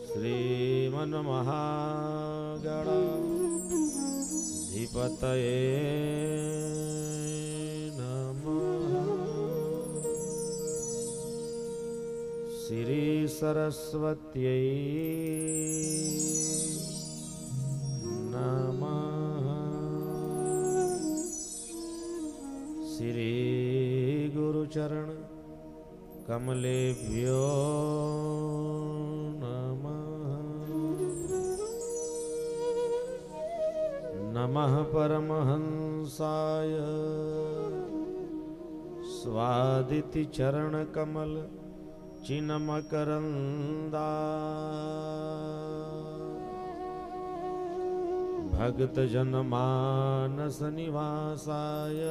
श्रीमन्महागणाधिपतये नमः। श्री सरस्वत्यै नमः। श्री गुरुचरण कमलेभ्यो नमः। परमहंसाय स्वादिति चरण कमल चिन्मकरंदा भक्त जनमानस निवासाय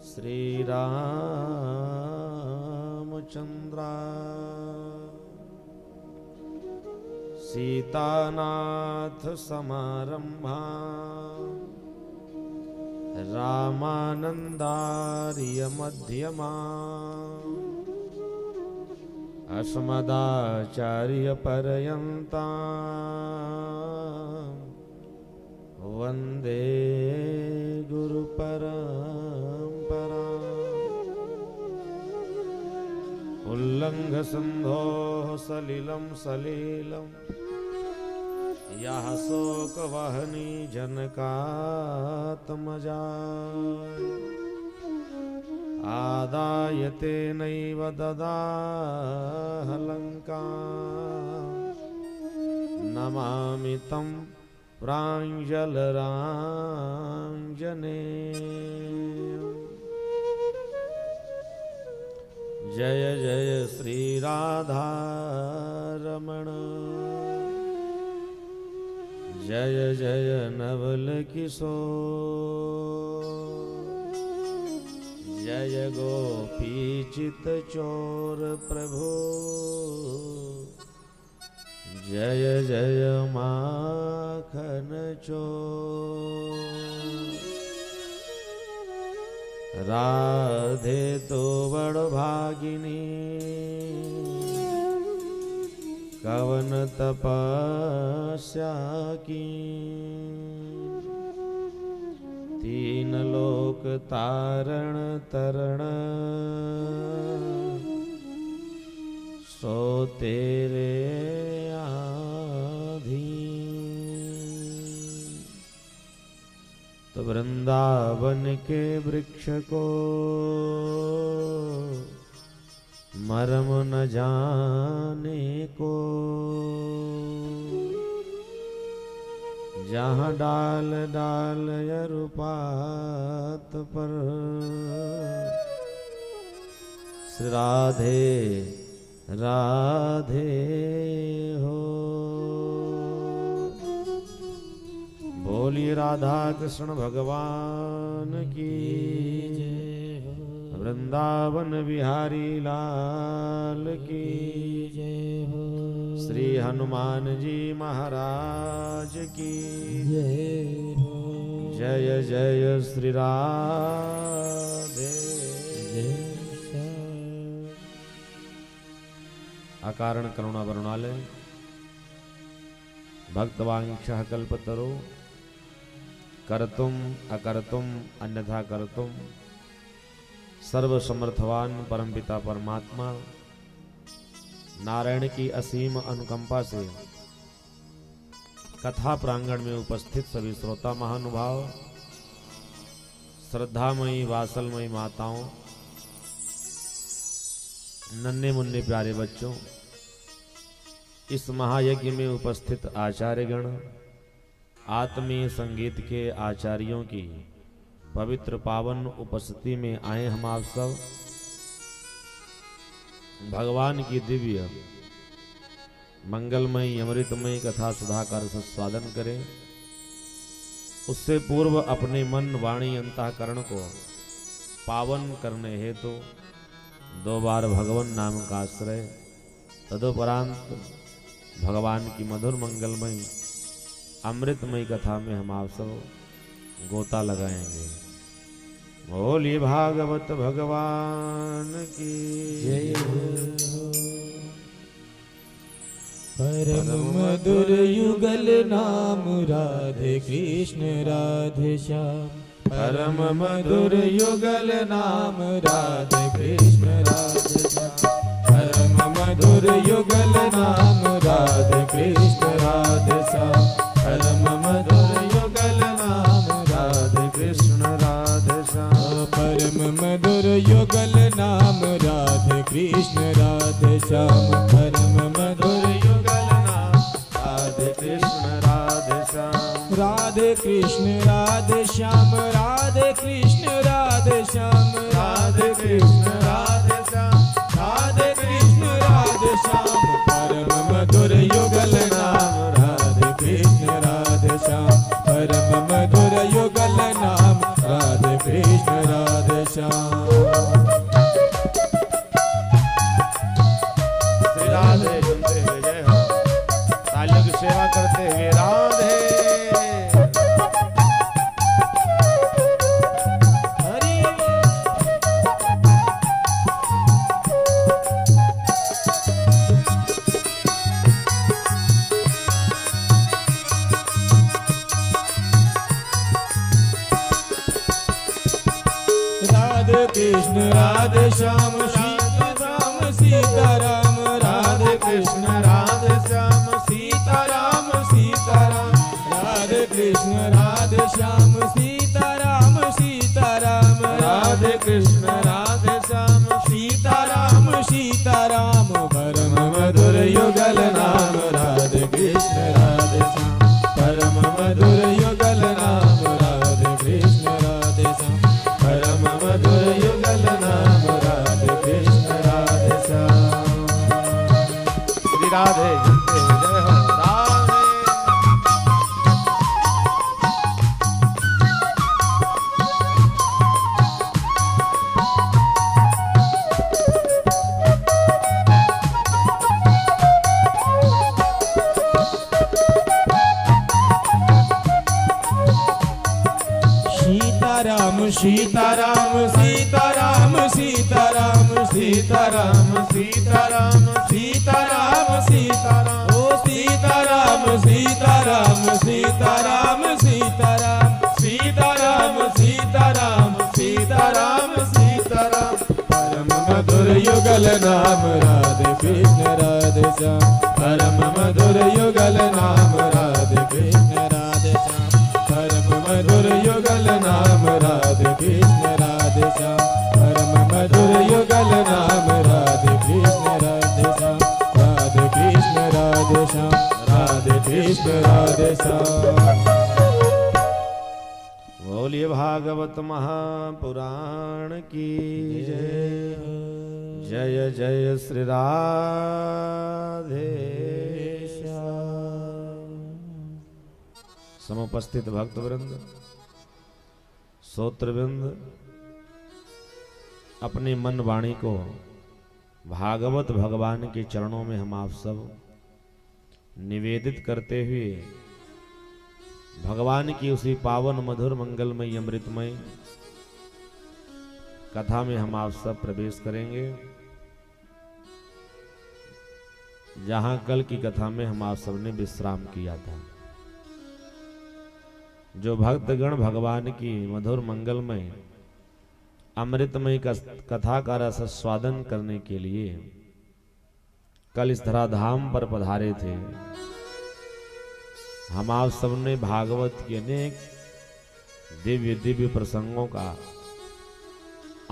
श्री रामचंद्रा सीतानाथ समारंभा रामानंदार्य मध्यमा अस्मदाचार्य पर्यंता वंदे गुरु परंपरा। उल्लंघ सिंधो सलिलम सलीलम यह शोक वहनी जनकात्मजा आदायते नैव ददाह लंका नमामि तं प्राञ्जलराञ्जनेयम्। जय जय श्री राधा रमण जय जय नवल किशोर जय गोपी चित चोर प्रभु जय जय माखन चोर। राधे तो बड़ भागिनी कवन तपस्या की तीन लोक तारण तरण सो तेरे आधीन। तो वृंदावन के वृक्ष को मरम न जाने को जहाँ डाल डाल यरुपात पर श्री राधे राधे हो। बोलिए राधा कृष्ण भगवान की वृंदावन बिहारी लाल की जय हो। श्री हनुमान जी महाराज की जय हो। जय जय श्री राधे जय। अकारण करुणा वरुणालय भक्तवांछः कल्पतरो कर्तुम अकर्तुम अन्यथा कर्तुम सर्व समर्थवान परमपिता परमात्मा नारायण की असीम अनुकंपा से कथा प्रांगण में उपस्थित सभी श्रोता महानुभाव श्रद्धामयी वासलमयी माताओं नन्हे मुन्ने प्यारे बच्चों इस महायज्ञ में उपस्थित आचार्यगण आत्मीय संगीत के आचार्यों की पवित्र पावन उपस्थिति में आए हम आप सब भगवान की दिव्य मंगलमयी अमृतमयी कथा सुधा का रस स्वादन करें। उससे पूर्व अपने मन वाणी अंतःकरण को पावन करने हेतु दो बार भगवान नाम का आश्रय तदुपरांत भगवान की मधुर मंगलमयी अमृतमयी कथा में हम आप सब गोता लगाएंगे। बोलिए भागवत भगवान की जय हो। परम मधुर युगल नाम राधे कृष्ण राधे श्याम। परम मधुर युगल नाम राधे कृष्ण राधे श्याम। परम मधुर युगल नाम राधे कृष्ण राधे श्याम। परम मधुर युगल नाम राधे कृष्ण राधे श्याम। परम मधुर युगल नाम राधे कृष्ण राधे श्याम। परम मधुर युगल नाम राधे कृष्ण राधे श्याम। राधे कृष्ण राधे श्याम। राधे कृष्ण राधे श्याम। राधे कृष्ण राधे श्याम। राधे कृष्ण राधे श्याम। परम मधुर युगल नाम राधे कृष्ण राधे श्याम। परम मधुर युगल नाम राधे कृष्ण राधे श्याम। श्री राधे सुनते हुए जय हो, तालियों की सेवा करते हुए राधे। राधे कृष्ण राधे श्याम। सीता राम सीता राम। राधे कृष्ण राधे श्याम। सीता राम सीता राम। राधे कृष्ण राधे श्याम। सीता राम सीता राम। राधे कृष्ण राधे श्याम। सीता राम सीता राम। परम मधुर युगल नाम राधे कृष्ण राधे श्याम। परम मधुर युगल नाम राधे कृष्ण राधे श्याम। परम मधुर युगल नाम राधे कृष्ण राधे श्याम। श्री राधे सुनते हुए जय हो, राधे। सीताराम सीताराम सीताराम सीताराम सीताराम सीताराम सीताराम सीताराम। ओ सीताराम सीताराम सीताराम सीताराम सीताराम सीताराम सीताराम सीताराम। परम मधुर युगल नाम राधे कृष्ण राधे श्याम। परम मधुर युगल नाम राधे कृष्ण राधे श्याम। परम मधुर युगल नाम राधे कृष्ण राधे श्याम। परम मधुर युगल नाम राधे कृष्ण राधे श्याम। राधे कृष्ण राधे श्याम। राधे कृष्ण राधे श्याम। बोलिए भागवत महापुराण की जय। जय जय श्री राधे श्याम। समुपस्थित भक्तवृंद, श्रोत्रवृंद, अपनी मन वाणी को भागवत भगवान के चरणों में हम आप सब निवेदित करते हुए भगवान की उसी पावन मधुर मंगलमय अमृतमय कथा में हम आप सब प्रवेश करेंगे, जहां कल की कथा में हम आप सब ने विश्राम किया था। जो भक्तगण भगवान की मधुर मंगलमय अमृतमय कथा का रस स्वादन करने के लिए कल इस धराधाम पर पधारे थे, हम आप सबने भागवत के अनेक दिव्य दिव्य प्रसंगों का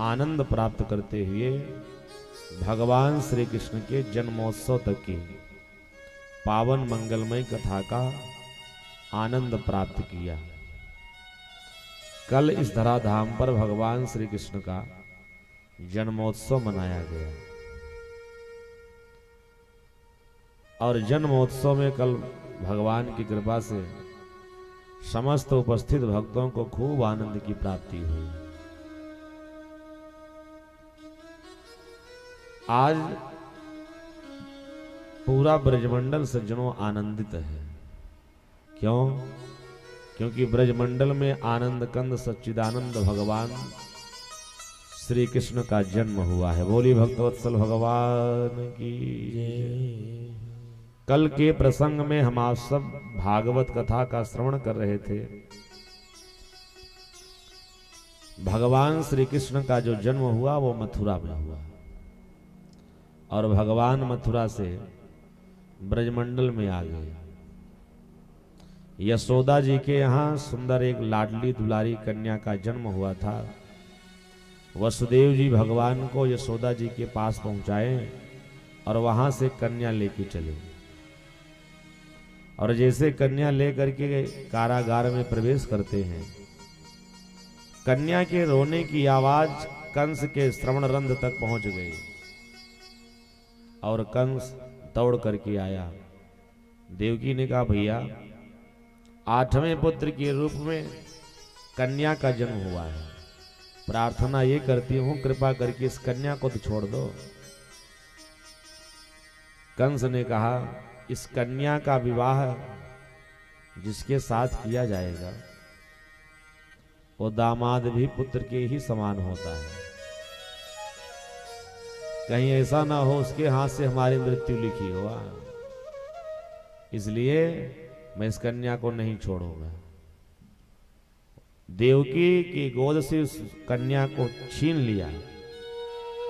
आनंद प्राप्त करते हुए भगवान श्री कृष्ण के जन्मोत्सव तक की पावन मंगलमय कथा का आनंद प्राप्त किया। कल इस धराधाम पर भगवान श्री कृष्ण का जन्मोत्सव मनाया गया और जन्मोत्सव में कल भगवान की कृपा से समस्त उपस्थित भक्तों को खूब आनंद की प्राप्ति हुई। आज पूरा ब्रजमंडल सज्जनों आनंदित है। क्यों? क्योंकि ब्रजमंडल में आनंद कंद सच्चिदानंद भगवान श्री कृष्ण का जन्म हुआ है। बोली भक्तवत्सल भगवान की जय। कल के प्रसंग में हम आप सब भागवत कथा का श्रवण कर रहे थे। भगवान श्री कृष्ण का जो जन्म हुआ वो मथुरा में हुआ और भगवान मथुरा से ब्रजमंडल में आ गए। यशोदा जी के यहाँ सुंदर एक लाडली दुलारी कन्या का जन्म हुआ था। वसुदेव जी भगवान को यशोदा जी के पास पहुंचाए और वहां से कन्या लेके चले। और जैसे कन्या लेकर के कारागार में प्रवेश करते हैं, कन्या के रोने की आवाज कंस के श्रवण रंध्र तक पहुंच गई और कंस दौड़ करके आया। देवकी ने कहा, भैया 8वें पुत्र के रूप में कन्या का जन्म हुआ है, प्रार्थना ये करती हूं कृपा करके इस कन्या को तो छोड़ दो। कंस ने कहा, इस कन्या का विवाह जिसके साथ किया जाएगा वो दामाद भी पुत्र के ही समान होता है। कहीं ऐसा ना हो उसके हाथ से हमारी मृत्यु लिखी हो, इसलिए मैं इस कन्या को नहीं छोड़ूंगा। देवकी की गोद से उस कन्या को छीन लिया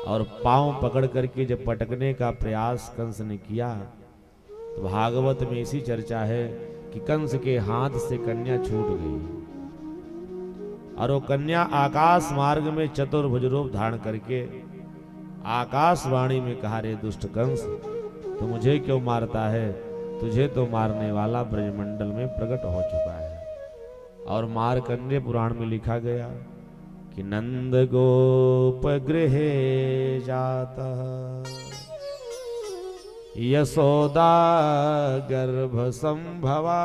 और पांव पकड़ करके जब पटकने का प्रयास कंस ने किया तो भागवत में ऐसी चर्चा है कि कंस के हाथ से कन्या छूट गई और वो कन्या आकाश मार्ग में चतुर्भुज रूप धारण करके आकाशवाणी में कहा, रे दुष्ट कंस, तू मुझे क्यों मारता है? तुझे तो मारने वाला ब्रजमंडल में प्रकट हो चुका है। और मार्कंडेय पुराण में लिखा गया कि नंद गोप गृहे जाता यशोदा गर्भ संभवा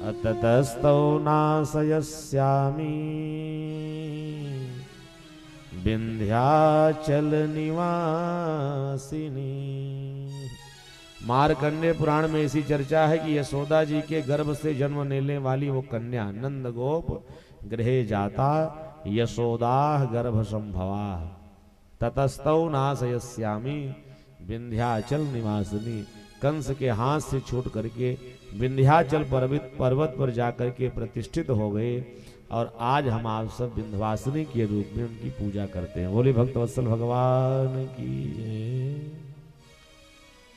अततस्तौ नाशयस्यामि विंध्याचल निवासिनी। मार्कंडेय पुराण में ऐसी चर्चा है कि यशोदा जी के गर्भ से जन्म लेने वाली वो कन्या नंद गोप गृहे जाता यशोदा गर्भ संभवा ततस्तौ नाशयस्यामि विंध्याचल निवासिनी। कंस के हाथ से छूट करके विंध्याचल पर्वत पर जाकर के प्रतिष्ठित हो गए और आज हम आप सब विंध्यवासिनी के रूप में उनकी पूजा करते हैं। बोले भक्तवत्सल भगवान की जय।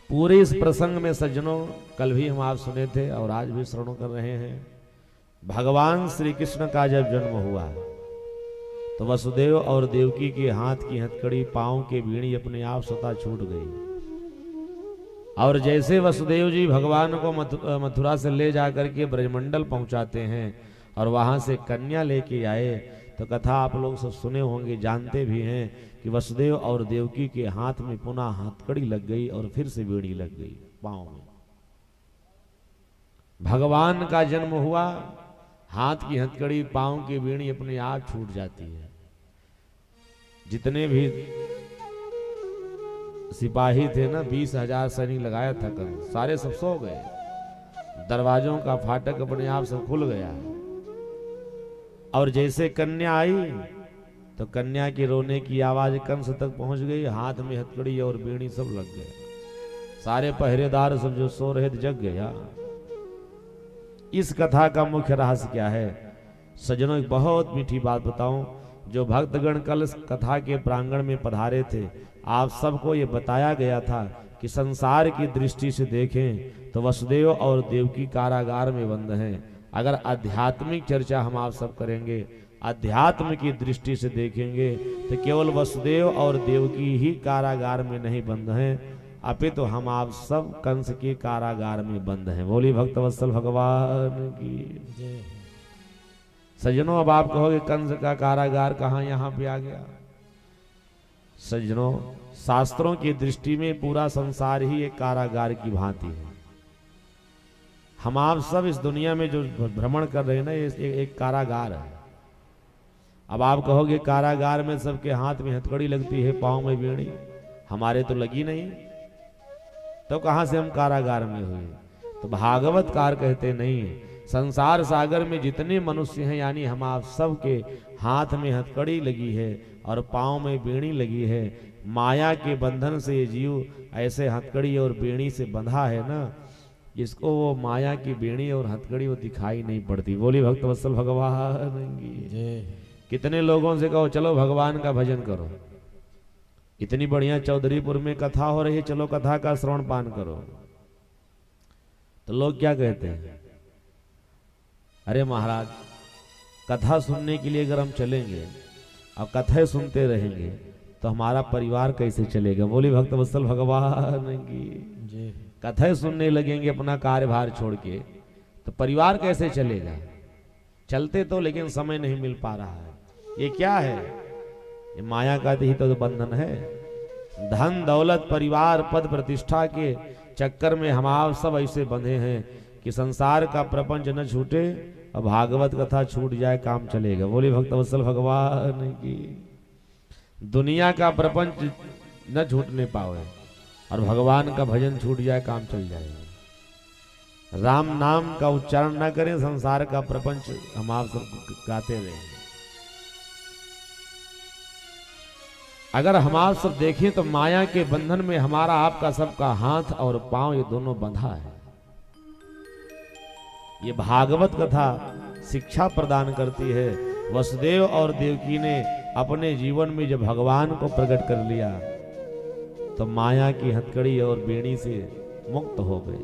पूरे इस प्रसंग में सज्जनों कल भी हम आप सुने थे और आज भी श्रवण कर रहे हैं। भगवान श्री कृष्ण का जब जन्म हुआ तो वसुदेव और देवकी के हाथ की हथकड़ी पांव के बीड़ी अपने आप स्वतः छूट गई और जैसे वसुदेव जी भगवान को मथुरा से ले जाकर के ब्रजमंडल पहुंचाते हैं और वहां से कन्या लेके आए तो कथा आप लोग सब सुने होंगे, जानते भी हैं कि वसुदेव और देवकी के हाथ में पुनः हथकड़ी लग गई और फिर से बीड़ी लग गई पांव में। भगवान का जन्म हुआ, हाथ की हथकड़ी पांव की बीड़ी अपने आप छूट जाती है। जितने भी सिपाही थे ना, 20,000 सैनिक लगाया था कल, सारे सब सो गए। दरवाजों का फाटक अपने आप सब खुल गया और जैसे कन्या आई तो कन्या के रोने की आवाज कंस तक पहुंच गई। हाथ में हथकड़ी और बीड़ी सब लग गए। सारे पहरेदार सब जो सो रहे थे जग गया। इस कथा का मुख्य रहस्य क्या है सज्जनों? एक बहुत मीठी बात बताऊं। जो भक्तगण कल कथा के प्रांगण में पधारे थे, आप सबको ये बताया गया था कि संसार की दृष्टि से देखें तो वसुदेव और देवकी कारागार में बंद हैं। अगर आध्यात्मिक चर्चा हम आप सब करेंगे, अध्यात्म की दृष्टि से देखेंगे तो केवल वसुदेव और देवकी ही कारागार में नहीं बंद हैं, अपितु तो हम आप सब कंस के कारागार में बंद हैं। बोली भक्तवत्सल भगवान की जय। सज्जनों, अब आप कहोगे कंस का कारागार कहाँ यहाँ पे आ गया? सज्जनों, शास्त्रों की दृष्टि में पूरा संसार ही एक कारागार की भांति है। हम आप सब इस दुनिया में जो भ्रमण कर रहे हैं ना, ये एक कारागार है। अब आप कहोगे कारागार में सबके हाथ में हथकड़ी लगती है, पांव में बीड़ी, हमारे तो लगी नहीं, तो कहां से हम कारागार में हुए? तो भागवतकार कहते नहीं, संसार सागर में जितने मनुष्य हैं, यानी हम आप सब के हाथ में हथकड़ी लगी है और पांव में बीड़ी लगी है, माया के बंधन से ये जीव ऐसे हथकड़ी और बेड़ी से बंधा है ना, जिसको वो माया की बेड़ी और हथकड़ी वो दिखाई नहीं पड़ती। बोली भक्त वत्सल भगवान की। कितने लोगों से कहो चलो भगवान का भजन करो, इतनी बढ़िया चौधरीपुर में कथा हो रही है, चलो कथा का श्रवण पान करो, तो लोग क्या कहते हैं, अरे महाराज कथा सुनने के लिए अगर हम चलेंगे और कथाएं सुनते रहेंगे तो हमारा परिवार कैसे चलेगा। बोली भक्त वत्सल भगवान की। कथाएं सुनने लगेंगे अपना कार्यभार छोड़ के तो परिवार कैसे चलेगा। चलते तो लेकिन समय नहीं मिल पा रहा है। ये क्या है, ये माया का ही तो बंधन है। धन दौलत परिवार पद प्रतिष्ठा के चक्कर में हम आप सब ऐसे बंधे हैं कि संसार का प्रपंच न छूटे और भागवत कथा छूट जाए काम चलेगा। बोली भक्त वत्सल भगवान की। दुनिया का प्रपंच न छूटने पावे और भगवान का भजन छूट जाए काम चल जाएगा। राम नाम का उच्चारण न करें, संसार का प्रपंच हम आप सब गाते रहे। अगर हम आप सब देखें तो माया के बंधन में हमारा आपका सबका हाथ और पांव ये दोनों बंधा है। ये भागवत कथा शिक्षा प्रदान करती है। वसुदेव और देवकी ने अपने जीवन में जब भगवान को प्रकट कर लिया तो माया की हथकड़ी और बेड़ी से मुक्त हो गए।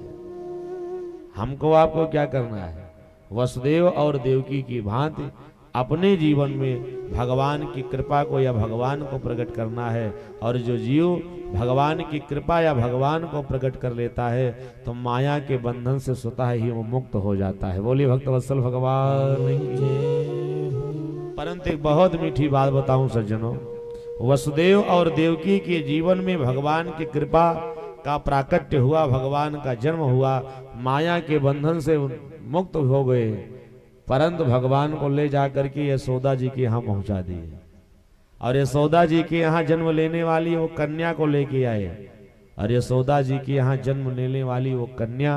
हमको आपको क्या करना है, वसुदेव और देवकी की भांति अपने जीवन में भगवान की कृपा को या भगवान को प्रकट करना है। और जो जीव भगवान की कृपा या भगवान को प्रकट कर लेता है तो माया के बंधन से स्वतः ही वो मुक्त हो जाता है। बोलिए भक्त वत्सल भगवान की। परंतु एक बहुत मीठी बात बताऊं सज्जनों, वसुदेव और देवकी के जीवन में भगवान की कृपा का प्राकट्य हुआ, भगवान का जन्म हुआ, माया के बंधन से मुक्त हो गए। परंतु भगवान को ले जाकर के यशोदा जी के यहाँ पहुंचा दिए और यशोदा जी के यहाँ जन्म लेने वाली वो कन्या को लेके आए। और यशोदा जी के यहाँ जन्म लेने वाली वो कन्या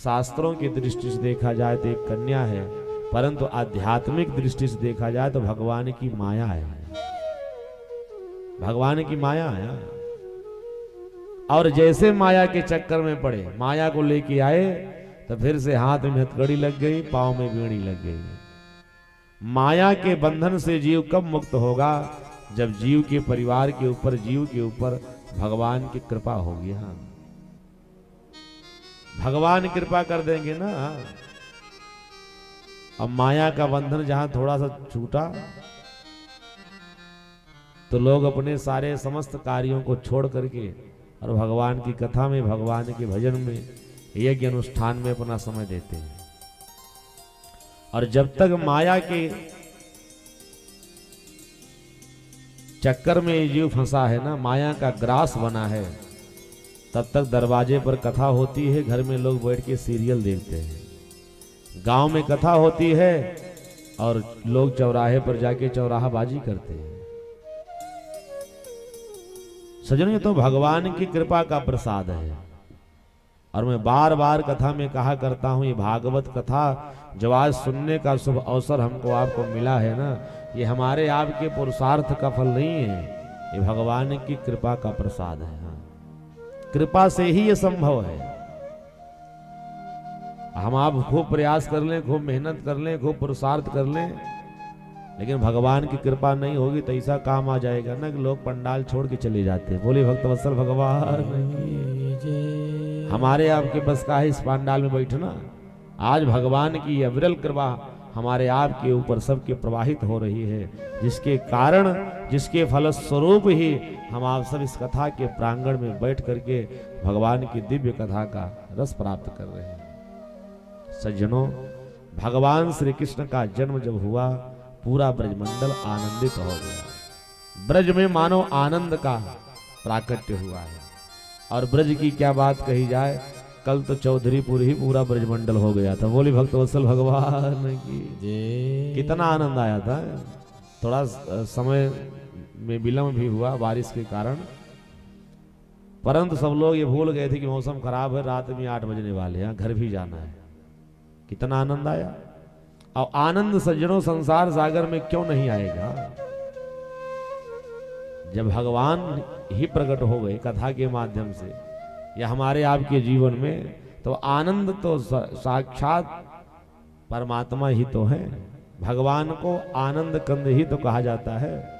शास्त्रों की दृष्टि से देखा जाए तो एक कन्या है, परंतु आध्यात्मिक दृष्टि से देखा जाए तो भगवान की माया है। भगवान की माया है। और जैसे माया के चक्कर में पड़े, माया को लेके आए तो फिर से हाथ में हथकड़ी लग गई, पांव में बेड़ी लग गई। माया के बंधन से जीव कब मुक्त होगा, जब जीव के परिवार के ऊपर, जीव के ऊपर भगवान की कृपा होगी। हाँ, भगवान कृपा कर देंगे ना। अब माया का बंधन जहां थोड़ा सा छूटा तो लोग अपने सारे समस्त कार्यों को छोड़ करके और भगवान की कथा में, भगवान के भजन में, यज्ञ अनुष्ठान में अपना समय देते हैं। और जब तक माया के चक्कर में जीव फंसा है ना, माया का ग्रास बना है, तब तक दरवाजे पर कथा होती है, घर में लोग बैठ के सीरियल देखते हैं। गांव में कथा होती है और लोग चौराहे पर जाके चौराहाबाजी करते हैं। सजनों, ये तो भगवान की कृपा का प्रसाद है। और मैं बार बार कथा में कहा करता हूं, ये भागवत कथा जो आज सुनने का शुभ अवसर हमको आपको मिला है ना, ये हमारे आपके पुरुषार्थ का फल नहीं है, ये भगवान की कृपा का प्रसाद है। हाँ, कृपा से ही ये संभव है। हम आप खूब प्रयास कर लें, खूब मेहनत कर लें, खूब पुरुषार्थ कर लें, लेकिन भगवान की कृपा नहीं होगी तो ऐसा काम आ जाएगा ना कि लोग पंडाल छोड़ के चले जाते हैं। बोले भक्त वत्सल भगवान की। हमारे आपके बस का है इस पंडाल में बैठना। आज भगवान की अविरल कृपा हमारे आपके ऊपर सबके प्रवाहित हो रही है, जिसके कारण, जिसके फलस्वरूप ही हम आप सब इस कथा के प्रांगण में बैठ करके भगवान की दिव्य कथा का रस प्राप्त कर रहे हैं। सज्जनों, भगवान श्री कृष्ण का जन्म जब हुआ, पूरा ब्रजमंडल आनंदित हो गया। ब्रज में मानो आनंद का प्राकट्य हुआ है। और ब्रज की क्या बात कही जाए, कल तो चौधरीपुर ही पूरा ब्रजमंडल हो गया था। बोली भक्त वत्सल भगवान की। कितना आनंद आया था। थोड़ा समय में विलंब भी हुआ बारिश के कारण, परंतु सब लोग ये भूल गए थे कि मौसम खराब है, रात में 8 बजने वाले हैं, घर भी जाना है। कितना आनंद आया। और आनंद सज्जनों संसार सागर में क्यों नहीं आएगा। जब भगवान ही प्रकट हो गए कथा के माध्यम से या हमारे आपके जीवन में, तो आनंद तो साक्षात परमात्मा ही तो है। भगवान को आनंद कंद ही तो कहा जाता है।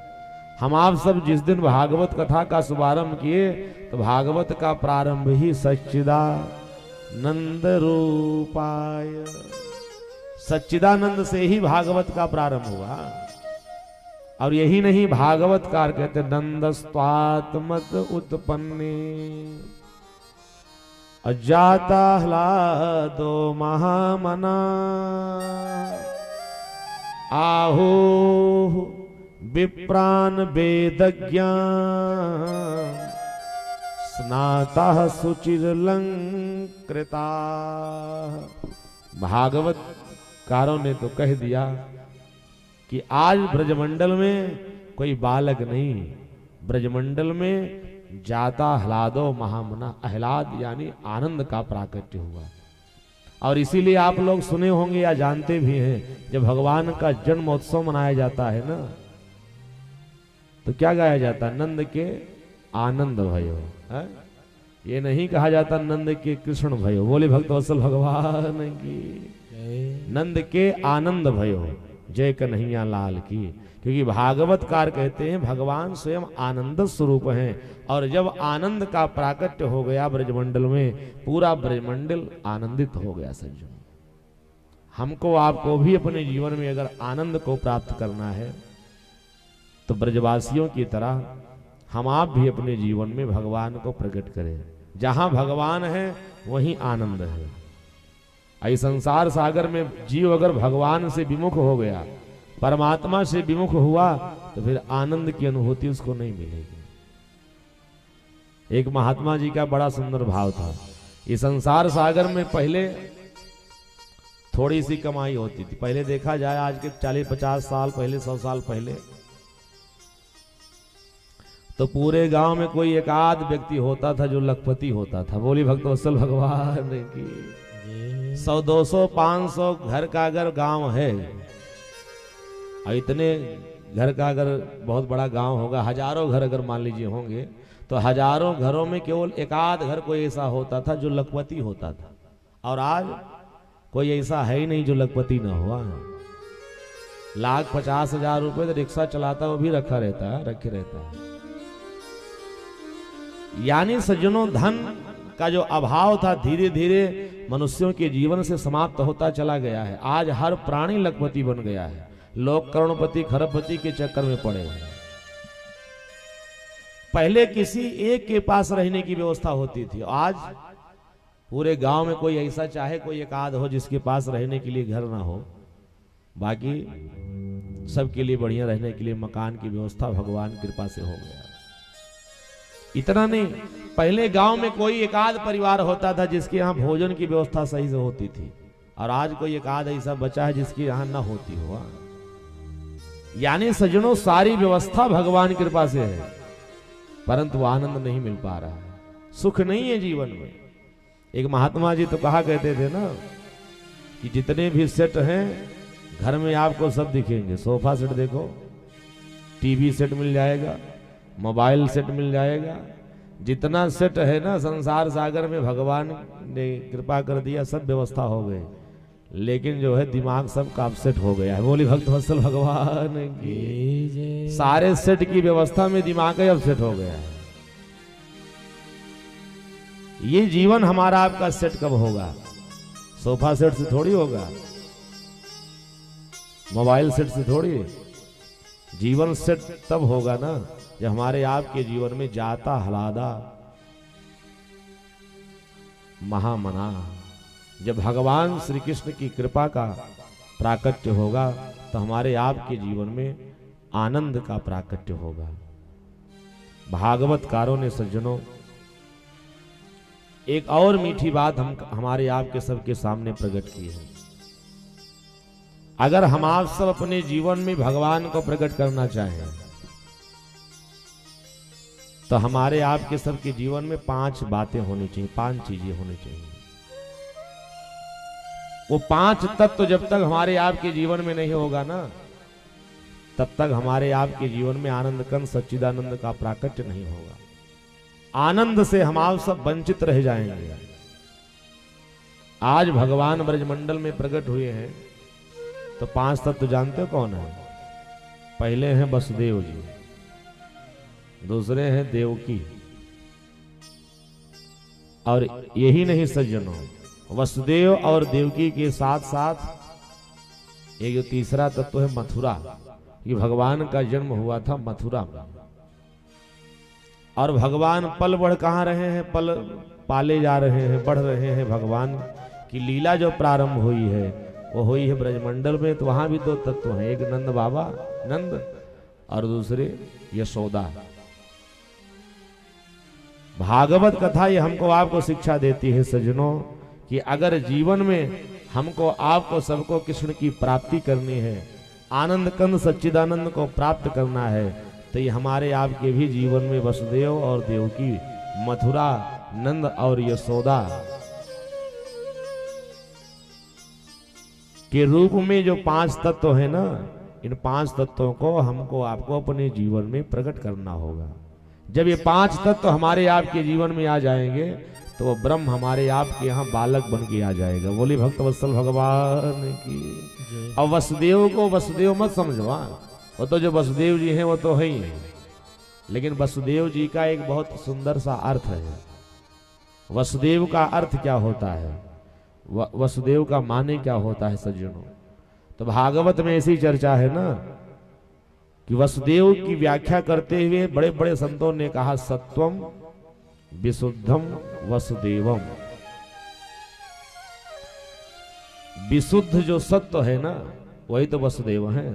हम आप सब जिस दिन भागवत कथा का शुभारंभ किए तो भागवत का प्रारंभ ही सच्चिदानंद रूपाय, सच्चिदानंद से ही भागवत का प्रारंभ हुआ। और यही नहीं, भागवतकार कहते नंदस्त्वात्मत उत्पन्ने अजाता ह्लादो महामना आहो विप्रान वेदज्ञान स्नाता सुचिरलंकृता। भागवतकारों ने तो कह दिया कि आज ब्रजमंडल में कोई बालक नहीं, ब्रजमंडल में जाता ह्लादो महामना, आह्लाद यानी आनंद का प्राकट्य हुआ। और इसीलिए आप लोग सुने होंगे या जानते भी हैं, जब भगवान का जन्मोत्सव मनाया जाता है ना, तो क्या गाया जाता है? नंद के आनंद भयो है? ये नहीं कहा जाता नंद के कृष्ण भयो। बोले भक्तवत्सल भगवान की, नंद के आनंद भयो, जय कन्हैया लाल की। क्योंकि भागवतकार कहते हैं भगवान स्वयं आनंद स्वरूप हैं, और जब आनंद का प्राकट्य हो गया ब्रजमंडल में, पूरा ब्रजमंडल आनंदित हो गया। सज्जन, हमको आपको भी अपने जीवन में अगर आनंद को प्राप्त करना है तो ब्रजवासियों की तरह हम आप भी अपने जीवन में भगवान को प्रकट करें। जहां भगवान है वहीं आनंद है। इस संसार सागर में जीव अगर भगवान से विमुख हो गया, परमात्मा से विमुख हुआ, तो फिर आनंद की अनुभूति उसको नहीं मिलेगी। एक महात्मा जी का बड़ा सुंदर भाव था। इस संसार सागर में पहले थोड़ी सी कमाई होती थी। पहले देखा जाए, आज के 40-50 साल पहले, 100 साल पहले, तो पूरे गांव में कोई एक आध व्यक्ति होता था जो लखपति होता था। बोली भक्तवत्सल भगवान की। 100, 200, 500 घर का अगर गांव है, और इतने घर का अगर बहुत बड़ा गांव होगा, हजारों घर अगर मान लीजिए होंगे, तो हजारों घरों में केवल एक आध घर कोई ऐसा होता था जो लखपति होता था। और आज कोई ऐसा है ही नहीं जो लखपति ना हुआ। 1,50,000 रुपए तो रिक्शा चलाता वो भी रखा रहता है, रखे रहता है। यानी सज्जनों, धन का जो अभाव था धीरे धीरे मनुष्यों के जीवन से समाप्त होता चला गया है। आज हर प्राणी लखपति बन गया है। लोग करोड़पति खरबपति के चक्कर में पड़े हुए हैं। पहले किसी एक के पास रहने की व्यवस्था होती थी, आज पूरे गांव में कोई ऐसा चाहे कोई एक आध हो जिसके पास रहने के लिए घर ना हो, बाकी सबके लिए बढ़िया रहने के लिए मकान की व्यवस्था भगवान की कृपा से हो गया। इतना नहीं, पहले गांव में कोई एक आध परिवार होता था जिसके यहाँ भोजन की व्यवस्था सही से होती थी, और आज कोई एक आध ऐसा बचा है जिसकी यहाँ ना होती हुआ। यानी सज्जनों, सारी व्यवस्था भगवान की कृपा से है, परंतु आनंद नहीं मिल पा रहा है, सुख नहीं है जीवन में। एक महात्मा जी तो कहा करते थे ना कि जितने भी सेट हैं घर में आपको सब दिखेंगे। सोफा सेट देखो, टीवी सेट मिल जाएगा, मोबाइल सेट मिल जाएगा, जितना सेट है ना संसार सागर में भगवान ने कृपा कर दिया, सब व्यवस्था हो गई। लेकिन जो है दिमाग सब का अपसेट हो गया है। बोली भक्तवत्सल भगवान की। सारे सेट की व्यवस्था में दिमाग ही अपसेट हो गया है। ये जीवन हमारा आपका सेट कब होगा? सोफा सेट से थोड़ी होगा, मोबाइल सेट से थोड़ी। जीवन सेट तब होगा ना जब हमारे आपके जीवन में जाता ह्लादा महामना, जब भगवान श्री कृष्ण की कृपा का प्राकट्य होगा तो हमारे आपके जीवन में आनंद का प्राकट्य होगा। भागवतकारों ने सज्जनों एक और मीठी बात हमारे आपके सबके सामने प्रकट की है। अगर हम आप सब अपने जीवन में भगवान को प्रकट करना चाहें तो हमारे आपके सबके जीवन में 5 बातें होनी चाहिए, 5 चीजें होनी चाहिए। वो 5 तत्व जब तक हमारे आपके जीवन में नहीं होगा ना, तब तक हमारे आपके जीवन में आनंद कंद सच्चिदानंद का प्राकट्य नहीं होगा। आनंद से हम आप सब वंचित रह जाएंगे। आज भगवान ब्रजमंडल में प्रकट हुए हैं तो 5 तत्व जानते हो कौन है? पहले हैं वसुदेव जी, दूसरे हैं देवकी, और यही नहीं सज्जनों, वसुदेव और देवकी के साथ साथ एक जो तीसरा तत्व है मथुरा। ये भगवान का जन्म हुआ था मथुरा में, और भगवान पल बढ़ कहाँ रहे हैं, पल पाले जा रहे हैं, बढ़ रहे हैं। भगवान की लीला जो प्रारंभ हुई है वो हुई है ब्रजमंडल में। तो वहां भी 2 तत्व हैं, एक नंद बाबा नंद और दूसरे यशोदा। भागवत कथा ये हमको आपको शिक्षा देती है सज्जनों कि अगर जीवन में हमको आपको सबको कृष्ण की प्राप्ति करनी है, आनंद कंद सच्चिदानंद को प्राप्त करना है, तो ये हमारे आपके भी जीवन में वसुदेव और देवकी, मथुरा, नंद और यशोदा के रूप में जो 5 तत्व है ना, इन 5 तत्वों को हमको आपको अपने जीवन में प्रकट करना होगा। जब ये 5 तत्व हमारे आपके जीवन में आ जाएंगे तो वो ब्रह्म हमारे आपके यहाँ बालक बन के आ जाएगा। बोली भक्त वत्सल भगवान की। और वसुदेव को वसुदेव मत समझवा, वो तो जो वसुदेव जी हैं वो तो है ही है, लेकिन वसुदेव जी का एक बहुत सुंदर सा अर्थ है। वसुदेव का अर्थ क्या होता है, वसुदेव का माने क्या होता है सज्जनों? तो भागवत में ऐसी चर्चा है ना कि वसुदेव की व्याख्या करते हुए बड़े बड़े संतों ने कहा सत्वम विशुद्धम वसुदेवम। विशुद्ध जो सत्व है ना वही तो वसुदेव है।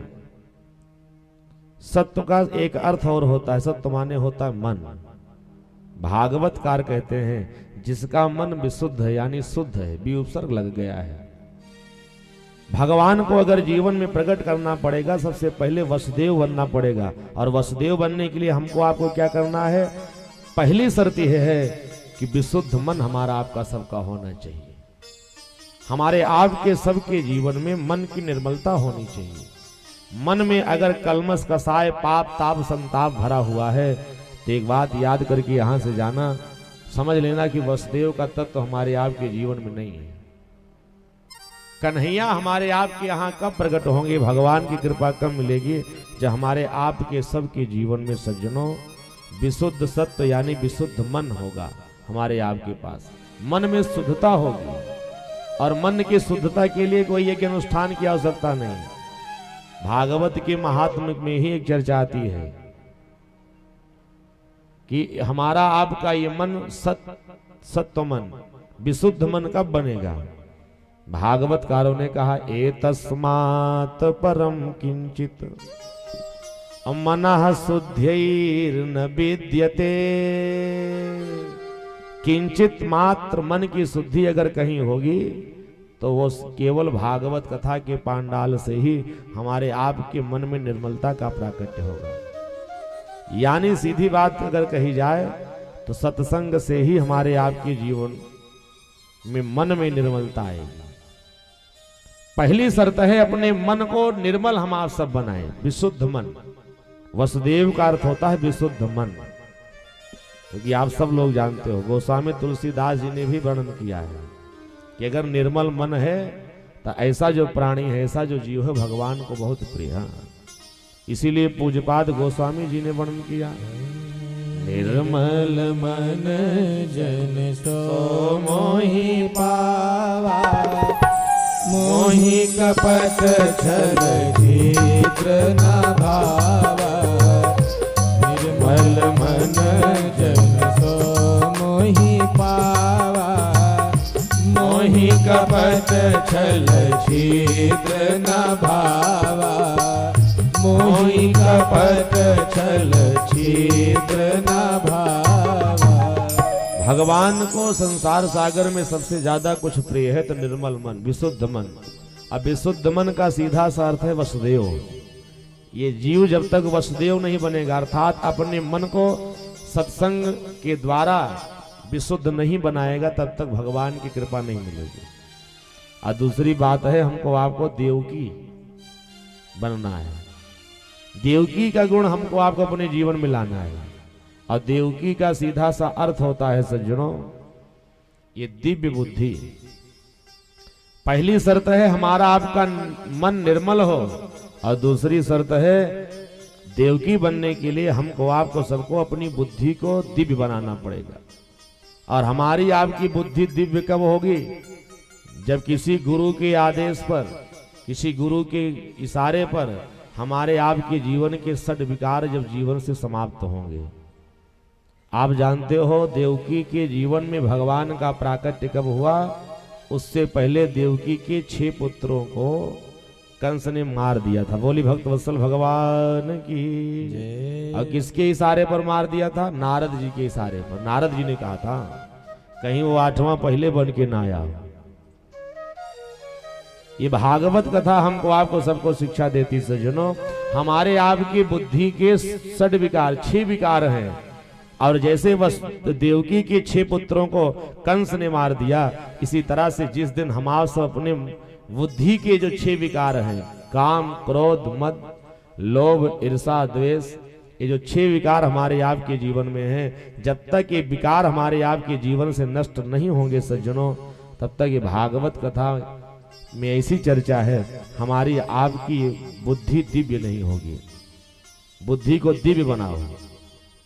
सत्व का एक अर्थ और होता है, सत्व माने होता है मन। भागवतकार कहते हैं जिसका मन विशुद्ध है यानी शुद्ध है, भी उपसर्ग लग गया है। भगवान को अगर जीवन में प्रकट करना पड़ेगा सबसे पहले वसुदेव बनना पड़ेगा, और वसुदेव बनने के लिए हमको आपको क्या करना है? पहली शर्त यह है कि विशुद्ध मन हमारा आपका सबका होना चाहिए। हमारे आपके सबके जीवन में मन की निर्मलता होनी चाहिए। मन में अगर कलमश कसाय पाप ताप संताप भरा हुआ है तो एक बात याद करके यहां से जाना, समझ लेना कि वसुदेव का तत्व हमारे आपके जीवन में नहीं है। कन्हैया हमारे आपके यहाँ कब प्रकट होंगे, भगवान की कृपा कब मिलेगी? जब हमारे आपके सबके जीवन में सज्जनों विशुद्ध सत्व यानी विशुद्ध मन होगा। हमारे आपके पास मन में शुद्धता होगी, और मन की शुद्धता के लिए कोई एक अनुष्ठान की आवश्यकता नहीं। भागवत के महात्म्य में ही एक चर्चा आती है कि हमारा आपका ये मन सत्व मन विशुद्ध मन कब बनेगा? भागवतकारों ने कहा एतस्मात् परम किंचित मनः शुद्ध्यैर्न विद्यते। किंचित मात्र मन की शुद्धि अगर कहीं होगी तो वो केवल भागवत कथा के पांडाल से ही हमारे आपके मन में निर्मलता का प्राकट्य होगा। यानी सीधी बात अगर कही जाए तो सत्संग से ही हमारे आपके जीवन में मन में निर्मलता आएगी। पहली शर्त है अपने मन को निर्मल हम आप सब बनाएं, विशुद्ध मन। वसुदेव का अर्थ होता है विशुद्ध मन, क्योंकि आप सब लोग जानते हो गोस्वामी तुलसीदास जी ने भी वर्णन किया है कि अगर निर्मल मन है तो ऐसा जो प्राणी है, ऐसा जो जीव है भगवान को बहुत प्रिय है। इसीलिए पूज्यपाद गोस्वामी जी ने वर्णन किया, निर्मल मन जन सो मोहि पावा, मोहि कपट छल चित्र न भावा। निर्मल मन जन सो मोहि पावा, मोहि कपट छल चित्र न भावा। मोहि कपट छल छिद्र न भावा। भगवान को संसार सागर में सबसे ज्यादा कुछ प्रिय है तो निर्मल मन, विशुद्ध मन। अब विशुद्ध मन का सीधा सा अर्थ है वसुदेव। ये जीव जब तक वसुदेव नहीं बनेगा, अर्थात अपने मन को सत्संग के द्वारा विशुद्ध नहीं बनाएगा, तब तक भगवान की कृपा नहीं मिलेगी। और दूसरी बात है हमको आपको देवकी बनना है। देवकी का गुण हमको आपको अपने जीवन में लाना है। और देवकी का सीधा सा अर्थ होता है सज्जनों, ये दिव्य बुद्धि। पहली शर्त है हमारा आपका मन निर्मल हो, और दूसरी शर्त है देवकी बनने के लिए हमको आपको सबको अपनी बुद्धि को दिव्य बनाना पड़ेगा। और हमारी आपकी बुद्धि दिव्य कब होगी? जब किसी गुरु के आदेश पर, किसी गुरु के इशारे पर हमारे आपके जीवन के षट विकार जब जीवन से समाप्त होंगे। आप जानते हो देवकी के जीवन में भगवान का प्राकट्य कब हुआ? उससे पहले देवकी के 6 पुत्रों को कंस ने मार दिया था। बोली भक्त वत्सल भगवान की। और किसके इशारे पर मार दिया था? नारद जी के इशारे पर। नारद जी ने कहा था कहीं वो 8वां पहले बन के ना आया। ये भागवत कथा हमको आपको सबको शिक्षा देती सज्जनों, हमारे आपकी बुद्धि के 6 विकार, 6 विकार हैं। और जैसे वह देवकी के 6 पुत्रों को कंस ने मार दिया, इसी तरह से जिस दिन हम आप सब अपने बुद्धि के जो 6 विकार हैं, काम, क्रोध, मद, लोभ, ईर्षा, द्वेष, ये जो 6 विकार हमारे आपके जीवन में हैं, जब तक ये विकार हमारे आपके जीवन से नष्ट नहीं होंगे सज्जनों, तब तक ये भागवत कथा में ऐसी चर्चा है हमारी आपकी बुद्धि दिव्य नहीं होगी। बुद्धि को दिव्य बनाओ,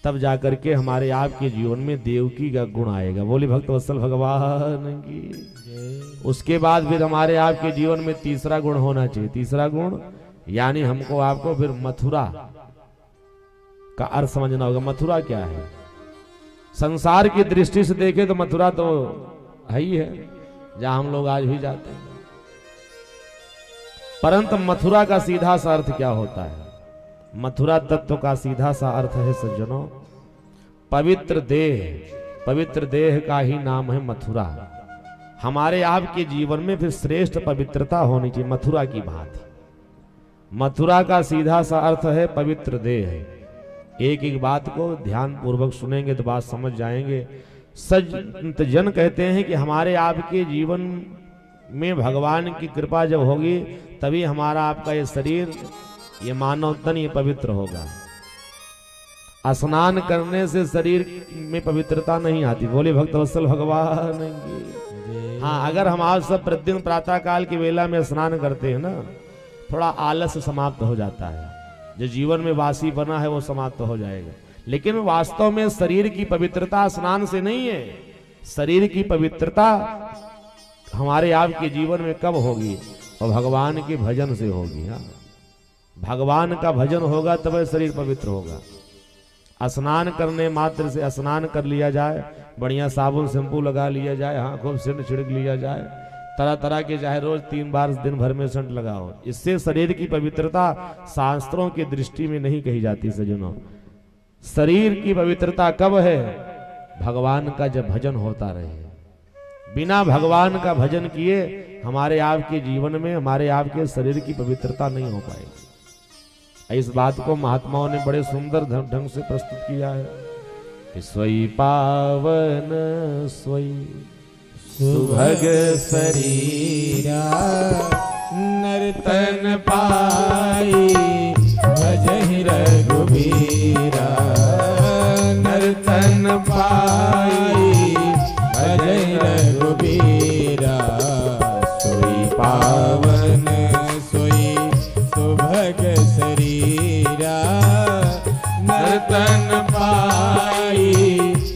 तब जाकर के हमारे आपके जीवन में देवकी का गुण आएगा। बोले भक्त वत्सल भगवान की। उसके बाद फिर हमारे आपके जीवन में तीसरा गुण होना चाहिए। तीसरा गुण यानी हमको आपको फिर मथुरा का अर्थ समझना होगा। मथुरा क्या है? संसार की दृष्टि से देखे तो मथुरा तो है ही है, जहां हम लोग आज भी जाते हैं। परंतु मथुरा का सीधा सा अर्थ क्या होता है? मथुरा तत्व का सीधा सा अर्थ है सज्जनों पवित्र देह। पवित्र देह का ही नाम है मथुरा। हमारे आपके जीवन में फिर श्रेष्ठ पवित्रता होनी चाहिए मथुरा की भांति। मथुरा का सीधा सा अर्थ है पवित्र देह। एक एक बात को ध्यान पूर्वक सुनेंगे तो बात समझ जाएंगे। संत जन कहते हैं कि हमारे आपके जीवन में भगवान की कृपा जब होगी तभी हमारा आपका ये शरीर, ये मानव तन, ये पवित्र होगा। स्नान करने से शरीर में पवित्रता नहीं आती। बोले भक्त वत्सल भगवान की। हाँ, अगर हम आज सब प्रतिदिन प्रातः काल की वेला में स्नान करते हैं ना, थोड़ा आलस समाप्त हो जाता है। जो जीवन में वासी बना है वो समाप्त हो जाएगा। लेकिन वास्तव में शरीर की पवित्रता स्नान से नहीं है। शरीर की पवित्रता हमारे आपके जीवन में कब होगी? और भगवान के भजन से होगी। हाँ, भगवान का भजन होगा तब शरीर पवित्र होगा। स्नान करने मात्र से स्नान कर लिया जाए, बढ़िया साबुन शैम्पू लगा लिया जाए, हाँ खूब सेंट छिड़क लिया जाए, तरह तरह के चाहे रोज 3 बार दिन भर में सेंट लगाओ, इससे शरीर की पवित्रता शास्त्रों की दृष्टि में नहीं कही जाती सज्जनों। शरीर की पवित्रता कब है? भगवान का जब भजन होता रहे। बिना भगवान का भजन किए हमारे आपके जीवन में, हमारे आपके शरीर की पवित्रता नहीं हो पाएगी। इस बात को महात्माओं ने बड़े सुंदर ढंग से प्रस्तुत किया है कि सोई पावन सोई सुभग शरीरा नर्तन पाई भजहि रघुबीरा। नर्तन पाई भजहि रघुबीरा। सोई पावन सोई सुभग शरीरा नर्तन पाई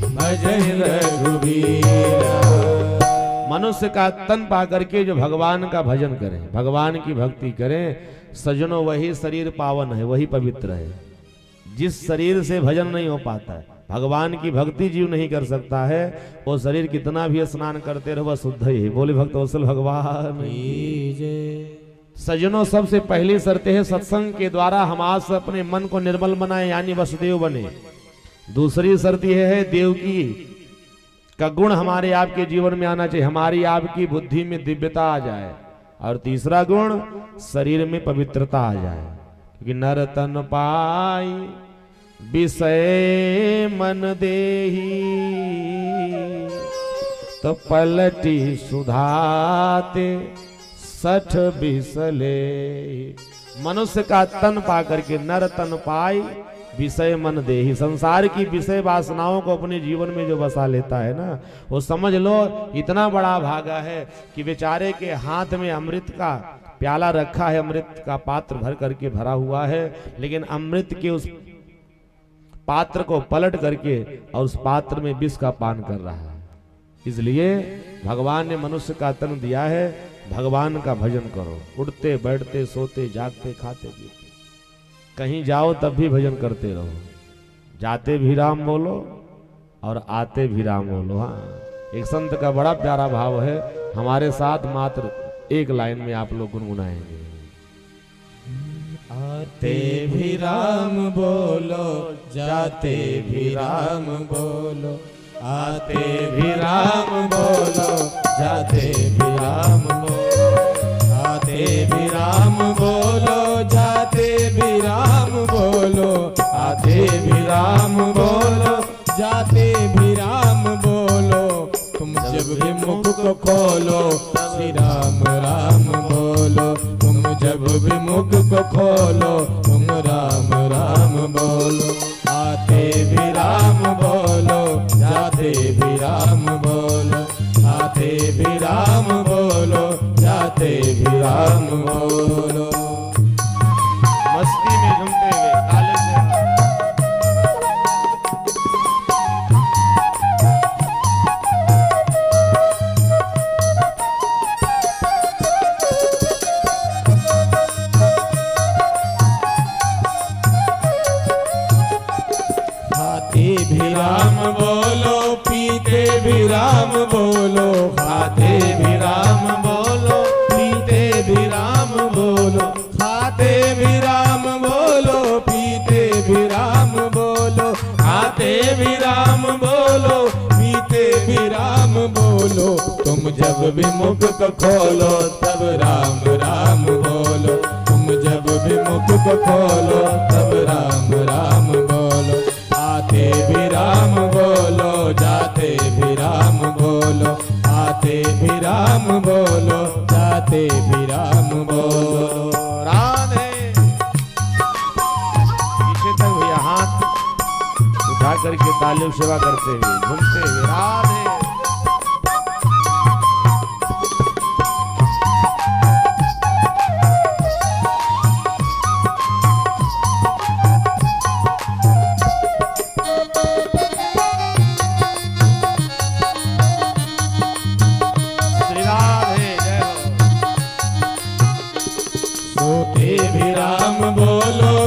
भजहि रघुबीरा। मनुष्य का तन पा करके जो भगवान का भजन करें, भगवान की भक्ति करें सज्जनों, वही शरीर पावन है, वही पवित्र है। जिस शरीर से भजन नहीं हो पाता है, भगवान की भक्ति जीव नहीं कर सकता है, वो शरीर कितना भी स्नान करते रहो वह शुद्ध ही है। बोले भक्त वत्सल भगवान सज्जनों, सबसे पहली शर्त है सत्संग के द्वारा हम आज से अपने मन को निर्मल बनाए, यानी वसुदेव बने। दूसरी शर्त यह है देवकी का गुण हमारे आपके जीवन में आना चाहिए, हमारी आपकी बुद्धि में दिव्यता आ जाए। और तीसरा गुण शरीर में पवित्रता आ जाए, क्योंकि नर तन पाई विषय मन देही तो पलटी सुधाते 60 बिसले। मनुष्य का तन पा करके नर तन पाई विषय मन देही, संसार की विषय वासनाओं को अपने जीवन में जो बसा लेता है ना, वो समझ लो इतना बड़ा भागा है कि बेचारे के हाथ में अमृत का प्याला रखा है, अमृत का पात्र भर करके भरा हुआ है, लेकिन अमृत के उस पात्र को पलट करके और उस पात्र में विष का पान कर रहा है। इसलिए भगवान ने मनुष्य का तन दिया है, भगवान का भजन करो, उठते बैठते सोते जागते खाते पीते, कहीं जाओ तब भी भजन करते रहो, जाते भी राम बोलो और आते भी राम बोलो। हाँ, एक संत का बड़ा प्यारा भाव है, हमारे साथ मात्र एक लाइन में आप लोग गुनगुनाएंगे। आते भी राम बोलो, जाते भी राम बोलो, आते भी राम बोलो, जाते भी राम बोलो, आते भी राम बोलो, जाते भी राम बोलो, आते भी राम बोलो, जाते भी राम बोलो। तुम जब भी मुख को खोलो श्री राम राम बोलो, तुम जब भी मुख को खोलो तुम राम राम बोलो। आते भी राम बोलो, जाते भी राम बोलो, आते भी राम बोलो, जाते भी राम बोलो। मस्ती में झूमते हुए ताले से भी राम बोलो, पीते भी राम बोलो, खाते भी राम बोलो, पीते भी राम बोलो, खाते भी राम बोलो, पीते भी राम बोलो, खाते भी राम बोलो, पीते भी राम बोलो। तुम जब भी मुख को खोलो तब राम राम बोलो, तुम जब भी मुख को खोलो तब राम राम बोलो। आते भी राम बोलो, जाते भी राम बोलो, आते भी राम बोलो, जाते भी राम बोलो। राधे। पीछे तक भैया हाथ उठा करके ताली सेवा करते हुए झूमते हुए राधे।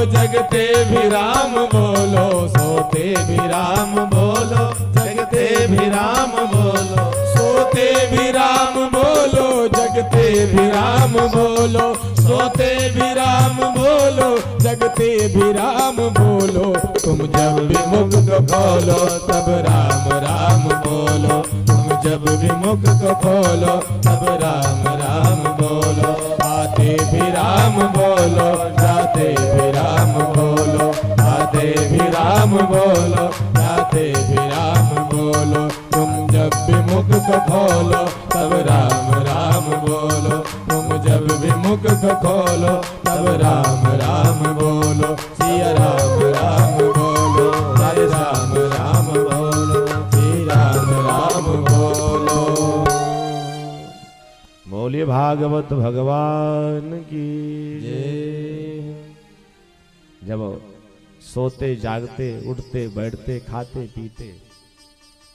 जगते भी राम बोलो, सोते भी राम बोलो, जगते भी राम बोलो, सोते भी राम बोलो, जगते भी राम बोलो, सोते भी राम बोलो, जगते भी राम बोलो। तुम जब भी मुख को खोलो तब राम राम बोलो, तुम जब भी मुख को खोलो तब राम राम बोलो। आते भी राम बोलो, जाते भी राम बोलो, आते भी राम बोलो, जाते भी राम बोलो। तुम जब भी मुख को खोलो तब राम राम बोलो, तुम जब भी मुख को खोलो तब राम राम बोलो। सिया राम राम बोलो, हरे राम राम बोलो, श्री राम राम बोलो। बोलिए भागवत भगवान की जय। जब सोते जागते उठते बैठते खाते पीते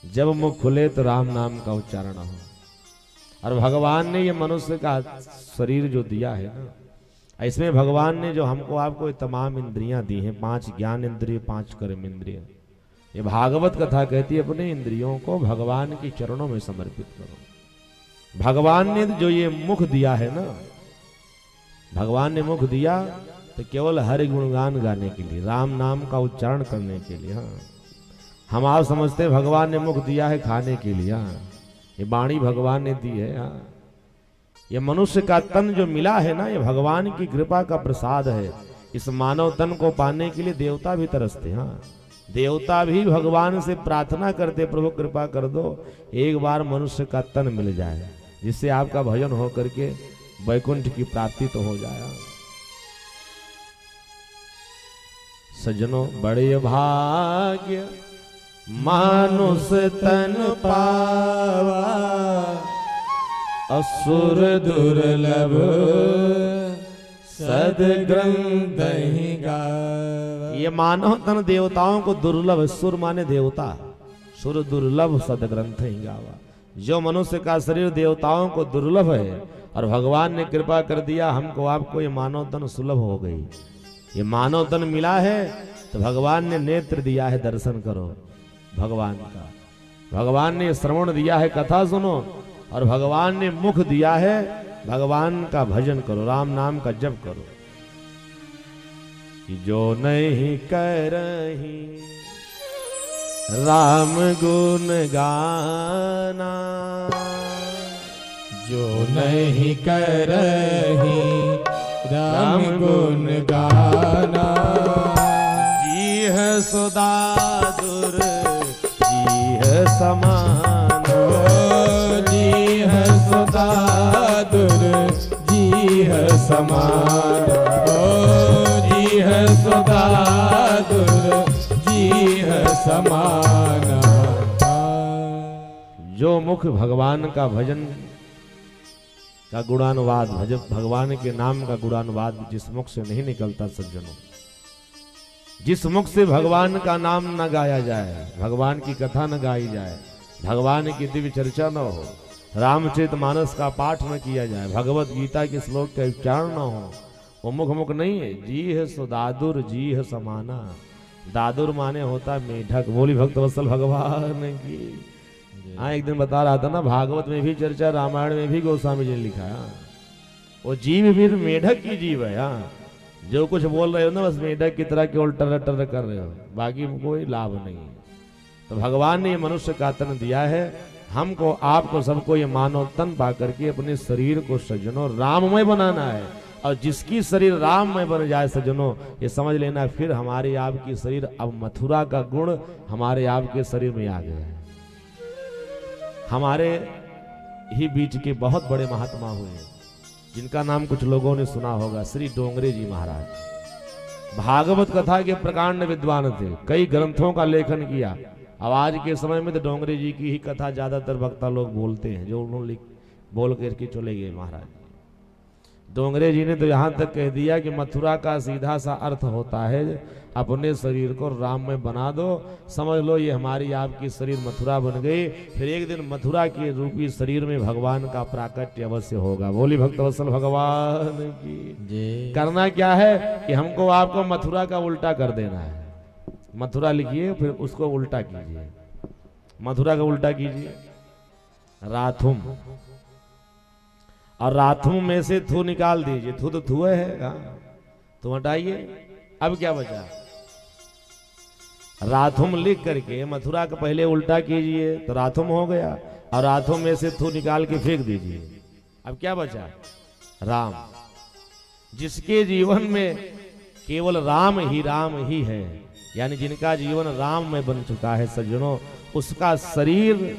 जब मुख खुले तो राम नाम का उच्चारण हो। और भगवान ने ये मनुष्य का शरीर जो दिया है ना, इसमें भगवान ने जो हमको आपको ये तमाम इंद्रियां दी हैं, 5 ज्ञान इंद्रिय 5 कर्म इंद्रिय। ये भागवत कथा कहती है अपने इंद्रियों को भगवान के चरणों में समर्पित करो। भगवान ने जो ये मुख दिया है ना, भगवान ने मुख दिया तो केवल हरि गुणगान गाने के लिए, राम नाम का उच्चारण करने के लिए। हाँ, हम आप समझते हैं भगवान ने मुख दिया है खाने के लिए। हाँ, ये वाणी भगवान ने दी है। हाँ, ये मनुष्य का तन जो मिला है ना, ये भगवान की कृपा का प्रसाद है। इस मानव तन को पाने के लिए देवता भी तरसते। हाँ, देवता भी भगवान से प्रार्थना करते, प्रभु कृपा कर दो एक बार मनुष्य का तन मिल जाए, जिससे आपका भजन हो करके वैकुंठ की प्राप्ति तो हो जाए। सजनों बड़े भाग्य मानुष तन पावा, असुर दुर्लभ सदग्रंथ गावा। ये मानव तन देवताओं को दुर्लभ, सुर माने देवता, सुर दुर्लभ सदग्रंथ ही गावा। जो मनुष्य का शरीर देवताओं को दुर्लभ है और भगवान ने कृपा कर दिया हमको आपको ये मानव तन सुलभ हो गई। ये मानव तन मिला है तो भगवान ने नेत्र दिया है, दर्शन करो भगवान का। भगवान ने श्रवण दिया है, कथा सुनो, और भगवान ने मुख दिया है, भगवान का भजन करो, राम नाम का जप करो। कि जो नहीं करही राम गुण गाना, जो नहीं करही राम गुण गाना, जी है सदा दुर जी है समान, जी है सदा दुर जी है समान, जी है सदा दुर जी है समान। जो मुख भगवान का भजन का गुणानुवाद, भगवान के नाम का गुणानुवाद जिस मुख से नहीं निकलता सज्जनों, जिस मुख से भगवान का नाम न गाया जाए, भगवान की कथा न गाई जाए, भगवान की दिव्य चर्चा न हो, रामचरितमानस का पाठ न किया जाए, भगवत गीता के श्लोक का उच्चारण न हो, वो मुख नहीं है। जी है सो दादुर जी है समाना, दादुर माने होता मेढक। बोली भक्त वत्सल भगवान की। हाँ, एक दिन बता रहा था ना, भागवत में भी चर्चा, रामायण में भी गोस्वामी जी ने लिखा है। वो जीव भी मेढक की जीव है। हाँ, जो कुछ बोल रहे हो ना, बस मेढक की तरह केवल टर टर कर रहे हो, बाकी कोई लाभ नहीं। तो भगवान ने ये मनुष्य का तन दिया है, हमको आपको सबको ये मानव तन पा करके अपने शरीर को सज्जनों राममय बनाना है। और जिसकी शरीर राममय बन जाए सज्जनों, ये समझ लेना फिर हमारे आपकी शरीर, अब मथुरा का गुण हमारे आपके शरीर में आ गया है। हमारे ही बीच के बहुत बड़े महात्मा हुए जिनका नाम कुछ लोगों ने सुना होगा, श्री डोंगरे जी महाराज। भागवत कथा के प्रकांड विद्वान थे, कई ग्रंथों का लेखन किया। अब आज के समय में तो डोंगरे जी की ही कथा ज्यादातर वक्ता लोग बोलते हैं, जो उन्होंने बोल करके चले गए महाराज। डोंगरे जी ने तो यहाँ तक कह दिया कि मथुरा का सीधा सा अर्थ होता है, अपने शरीर को राम में बना दो, समझ लो ये हमारी आपकी शरीर मथुरा बन गई। फिर एक दिन मथुरा के रूपी शरीर में भगवान का प्राकट्य अवश्य होगा। बोली भक्तवत्सल भगवान की। करना क्या है कि हमको आपको मथुरा का उल्टा कर देना है। मथुरा लिखिए, फिर उसको उल्टा कीजिए। मथुरा का उल्टा कीजिए राथुम, और राथुम में से थू निकाल दीजिए। थू तो थुए है, तो हटाइए। अब क्या बचा? राथुम लिख करके मथुरा का पहले उल्टा कीजिए तो राथुम हो गया, और राथुम में से थू निकाल के फेंक दीजिए। अब क्या बचा? राम। जिसके जीवन में केवल राम ही है, यानी जिनका जीवन राम में बन चुका है सज्जनों, उसका शरीर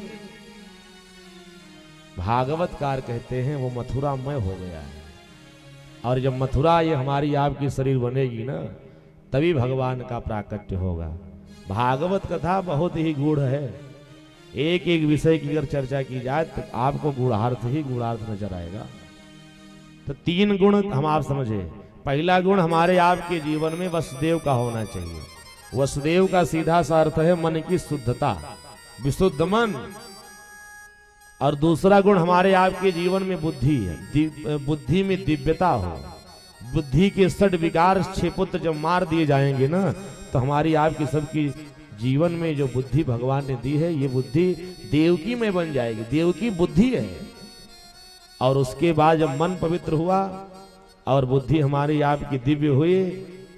भागवतकार कहते हैं वो मथुरामय हो गया है। और जब मथुरा ये हमारी आपकी शरीर बनेगी ना, तभी भगवान का प्राकट्य होगा। भागवत कथा बहुत ही गूढ़ है, एक एक विषय की अगर चर्चा की जाए तो आपको गूढ़ार्थ ही गूढ़ार्थ नजर आएगा। तो 3 गुण हम आप समझे। पहला गुण हमारे आपके जीवन में वसुदेव का होना चाहिए। वसुदेव का सीधा सा अर्थ है मन की शुद्धता, विशुद्ध मन। और दूसरा गुण हमारे आपके जीवन में बुद्धि है, बुद्धि में दिव्यता हो। बुद्धि के 6 विकार 6 पुत्र जब मार दिए जाएंगे ना, तो हमारी आपकी सबकी जीवन में जो बुद्धि भगवान ने दी है, ये बुद्धि देवकी में बन जाएगी। देवकी बुद्धि है। और उसके बाद जब मन पवित्र हुआ और बुद्धि हमारी आपकी दिव्य हुई,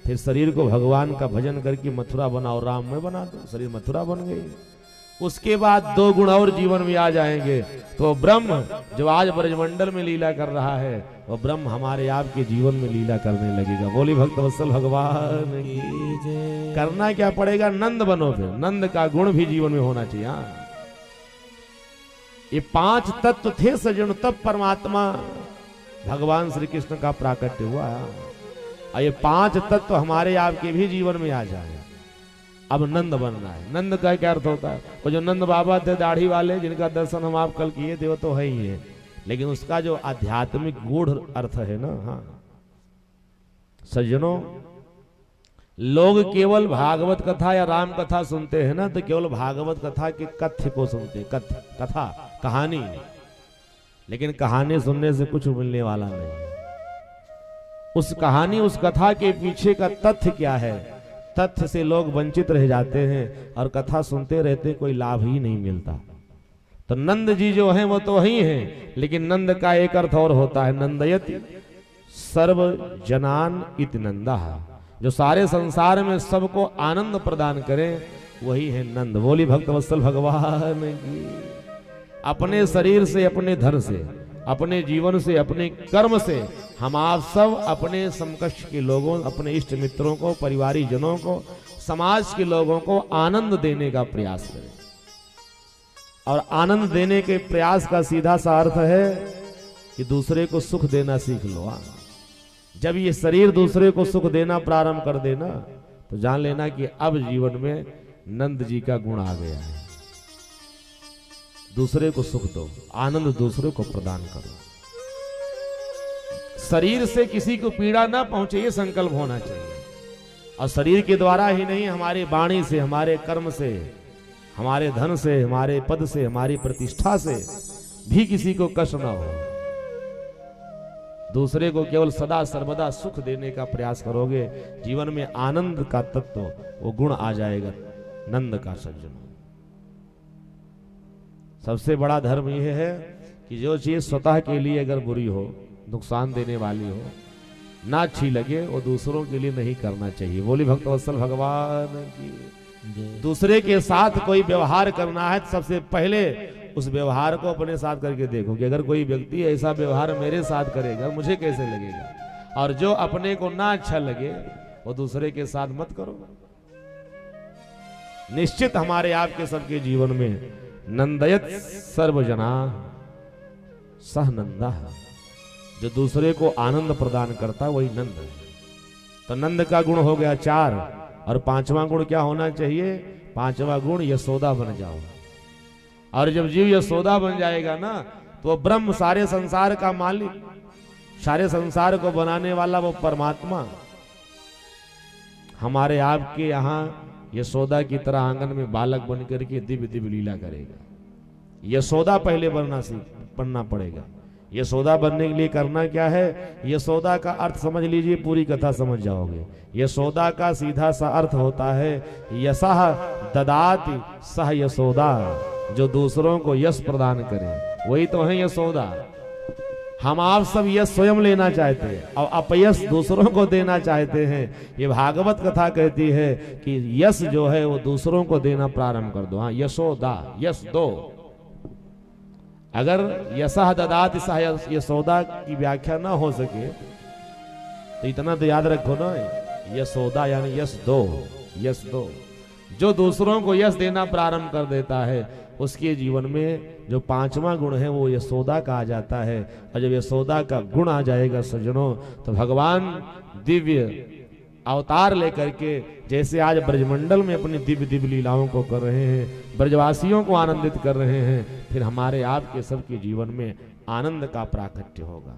फिर शरीर को भगवान का भजन करके मथुरा बनाओ, राम में बना दो, शरीर मथुरा बन गई। उसके बाद 2 गुण और जीवन में आ जाएंगे, तो ब्रह्म जो आज ब्रजमंडल में लीला कर रहा है, वो ब्रह्म हमारे आपके जीवन में लीला करने लगेगा। बोली भक्तवत्सल भगवान की। करना क्या पड़ेगा? नंद बनो। फिर नंद का गुण भी जीवन में होना चाहिए। ये 5 तत्व थे सज्जन, तब परमात्मा भगवान श्री कृष्ण का प्राकट्य हुआ। और ये 5 तत्व हमारे आपके भी जीवन में आ जाए। अब नंद बनना है। नंद का क्या अर्थ होता है? वो जो नंद बाबा थे दाढ़ी वाले, जिनका दर्शन हम आप कल किए थे, वो तो है ही है, लेकिन उसका जो आध्यात्मिक गूढ़ अर्थ है ना, हाँ सज्जनों, लोग केवल भागवत कथा या राम कथा सुनते हैं ना, तो केवल भागवत कथा के कथ्य को सुनते हैं, कथा कहानी, लेकिन कहानी सुनने से कुछ मिलने वाला नहीं। उस कहानी उस कथा के पीछे का तथ्य क्या है, तथ्य से लोग वंचित रह जाते हैं और कथा सुनते रहते, कोई लाभ ही नहीं मिलता। तो नंद जी जो हैं वो तो वही हैं, लेकिन नंद का एक अर्थ और होता है, नंदयति सर्व जनान इति नंदा, जो सारे संसार में सबको आनंद प्रदान करें, वही है नंद। बोली भक्तवत्सल भगवान की। अपने शरीर से, अपने धन से, अपने जीवन से, अपने कर्म से हम आप सब अपने समकक्ष के लोगों, अपने इष्ट मित्रों को, परिवारी जनों को, समाज के लोगों को आनंद देने का प्रयास करें। और आनंद देने के प्रयास का सीधा सा अर्थ है कि दूसरे को सुख देना सीख लो। जब ये शरीर दूसरे को सुख देना प्रारंभ कर देना, तो जान लेना कि अब जीवन में नंद जी का गुण आ गया है। दूसरे को सुख दो, आनंद दूसरे को प्रदान करो। शरीर से किसी को पीड़ा ना पहुंचे, ये संकल्प होना चाहिए। और शरीर के द्वारा ही नहीं, हमारे वाणी से, हमारे कर्म से, हमारे धन से, हमारे पद से, हमारी प्रतिष्ठा से भी किसी को कष्ट ना हो। दूसरे को केवल सदा सर्वदा सुख देने का प्रयास करोगे, जीवन में आनंद का तत्व, वो गुण आ जाएगा नंद का। सज्जन, सबसे बड़ा धर्म यह है कि जो चीज स्वतः के लिए अगर बुरी हो, नुकसान देने वाली हो, ना अच्छी लगे, वो दूसरों के लिए नहीं करना चाहिए। बोली भक्तवत्सल भगवान की। दूसरे के साथ कोई व्यवहार करना है तो सबसे पहले उस व्यवहार को अपने साथ करके देखो कि अगर कोई व्यक्ति ऐसा व्यवहार मेरे साथ करेगा, मुझे कैसे लगेगा। और जो अपने को ना अच्छा लगे, वो दूसरे के साथ मत करो। निश्चित हमारे आपके सबके जीवन में नंदयत सर्वजना सह नंदा, जो दूसरे को आनंद प्रदान करता वही नंद है। तो नंद का गुण हो गया 4, और 5वां गुण क्या होना चाहिए? 5वां गुण यशोदा बन जाओ। और जब जीव यशोदा बन जाएगा ना, तो ब्रह्म, सारे संसार का मालिक, सारे संसार को बनाने वाला वो परमात्मा, हमारे आपके यहाँ यशोदा की तरह आंगन में बालक बन करके दिव्य दिव्य लीला करेगा। यशोदा पहले बनना पड़ेगा। यशोदा बनने के लिए करना क्या है? यशोदा का अर्थ समझ लीजिए, पूरी कथा समझ जाओगे। यशोदा का सीधा सा अर्थ होता है यशः ददाति सह यशोदा, जो दूसरों को यश प्रदान करे, वही तो है यशोदा। हम आप सब यश स्वयं लेना चाहते हैं और अपयश दूसरों को देना चाहते हैं। ये भागवत कथा कहती है कि यश जो है वो दूसरों को देना प्रारंभ कर दो। हाँ, यशोदा, यश दो। अगर यशः ददाति सह यशोदा की व्याख्या ना हो सके तो इतना तो याद रखो ना, यशोदा यानी यश दो, यश दो। जो दूसरों को यश देना प्रारंभ कर देता है, उसके जीवन में जो 5वां गुण है वो यशोदा का आ जाता है। और जब यशोदा का गुण आ जाएगा सज्जनों, तो भगवान दिव्य अवतार लेकर के, जैसे आज ब्रजमंडल में अपनी दिव्य दिव्य लीलाओं को कर रहे हैं, ब्रजवासियों को आनंदित कर रहे हैं, फिर हमारे आपके सबके जीवन में आनंद का प्राकट्य होगा।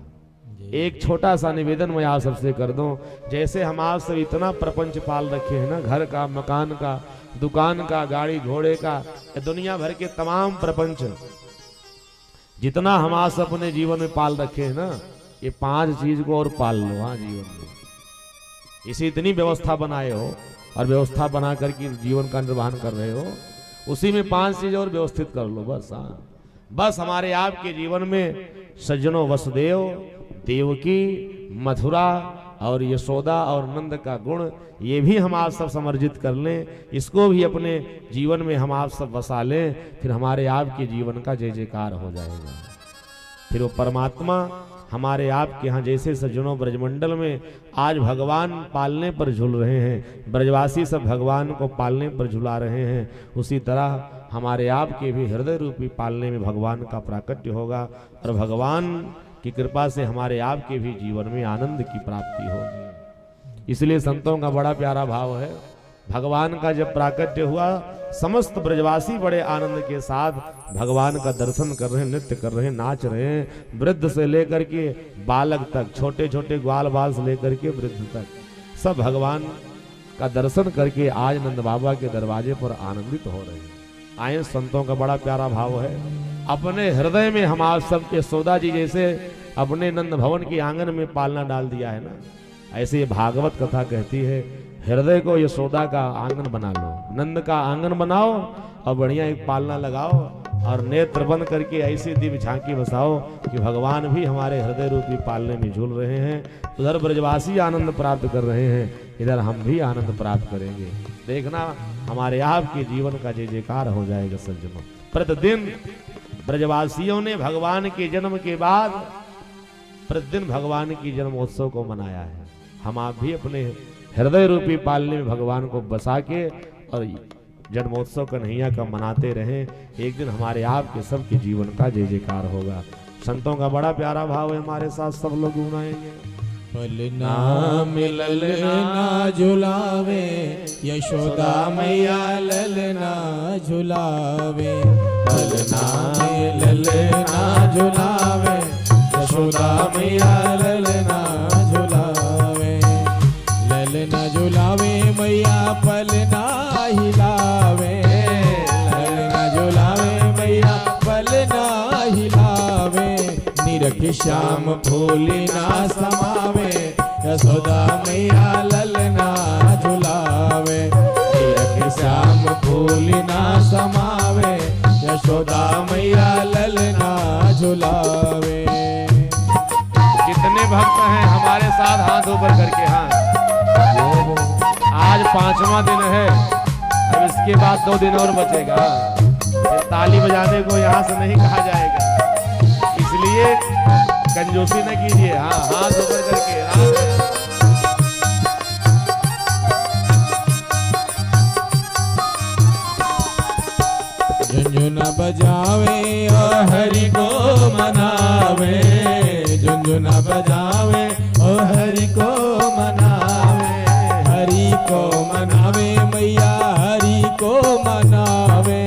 एक छोटा सा निवेदन मैं आप सबसे कर दूं, जैसे हम आप सब इतना प्रपंच पाल रखे हैं ना, घर का, मकान का, दुकान का, गाड़ी घोड़े का, दुनिया भर के तमाम प्रपंच जितना हम आप सब अपने जीवन में पाल रखे हैं ना, ये 5 चीज को और पाल लो। हाँ, जीवन में इसी इतनी व्यवस्था बनाए हो और व्यवस्था बना करके जीवन का निर्वहन कर रहे हो, उसी में 5 चीज और व्यवस्थित कर लो बस। हाँ, बस हमारे आपके जीवन में सज्जनों वसुदेव, देवकी, मथुरा और यशोदा और नंद का गुण, ये भी हम आप सब समर्जित कर लें, इसको भी अपने जीवन में हम आप सब बसा लें, फिर हमारे आपके जीवन का जय जयकार हो जाएगा। फिर वो परमात्मा हमारे आपके यहाँ, जैसे सज्जनों ब्रजमंडल में आज भगवान पालने पर झूल रहे हैं, ब्रजवासी सब भगवान को पालने पर झुला रहे हैं, उसी तरह हमारे आपके भी हृदय रूपी पालने में भगवान का प्राकट्य होगा और भगवान की कृपा से हमारे आपके भी जीवन में आनंद की प्राप्ति होगी। इसलिए संतों का बड़ा प्यारा भाव है। भगवान का जब प्राकट्य हुआ, समस्त ब्रजवासी बड़े आनंद के साथ भगवान का दर्शन कर रहे हैं, नृत्य कर रहे हैं, नाच रहे हैं। वृद्ध से लेकर के बालक तक, छोटे छोटे ग्वाल बाल से लेकर के वृद्ध तक, सब भगवान का दर्शन करके आज नंद बाबा के दरवाजे पर आनंदित हो रहे हैं। आए, संतों का बड़ा प्यारा भाव है। अपने हृदय में हम आप सबके यशोदा जी जैसे अपने नंद भवन के आंगन में पालना डाल दिया है ना, ऐसे ये भागवत कथा कहती है, हृदय को यशोदा का आंगन बना लो, नंद का आंगन बनाओ और बढ़िया एक पालना लगाओ और नेत्र बंद करके ऐसी दिव्य झांकी बसाओ कि भगवान भी हमारे हृदय रूपी पालने में झूल रहे हैं। उधर ब्रजवासी आनंद प्राप्त कर रहे हैं, इधर हम भी आनंद प्राप्त करेंगे। देखना हमारे आपके जीवन का जय जयकार हो जाएगा सज्जनों। प्रतिदिन ब्रजवासियों ने भगवान के जन्म के बाद प्रतिदिन भगवान की जन्मोत्सव को मनाया है। हम आप भी अपने हृदय रूपी पालने में भगवान को बसा के और जन्मोत्सव कन्हैया का मनाते रहें। एक दिन हमारे आपके सबके जीवन का जय जयकार होगा। संतों का बड़ा प्यारा भाव है, हमारे साथ सब लोग गुनाएंगे। पलना मिलल ना झुलावे, यशोदा मैया ललना झुलावे। पलना मिलल ना झुलावे, यशोदा मैया ललना झुलावे। ललना झुलावे मैया पलना हिलावे, ललना झुलावे मैया पलना हिलावे। निरख श्याम फूली ना समावे, यशोदा मैया ललना झुलावे। निरख श्याम फूली ना समावे, यशोदा मैया ललना झुलावे। कितने भक्त हैं हमारे साथ हाथ ऊपर करके? हाँ, आज 5वां दिन है, अब इसके बाद 2 दिन और बचेगा। ये ताली बजाने को यहाँ से नहीं कहा जाएगा, इसलिए कंजूसी न कीजिए। हाँ, हाथ ऊपर करके झुनझुना बजावे और हरि को मनावे, झुनझुना बजावे और हरि को मनावे। हरि को मनावे मैया हरि को मनावे,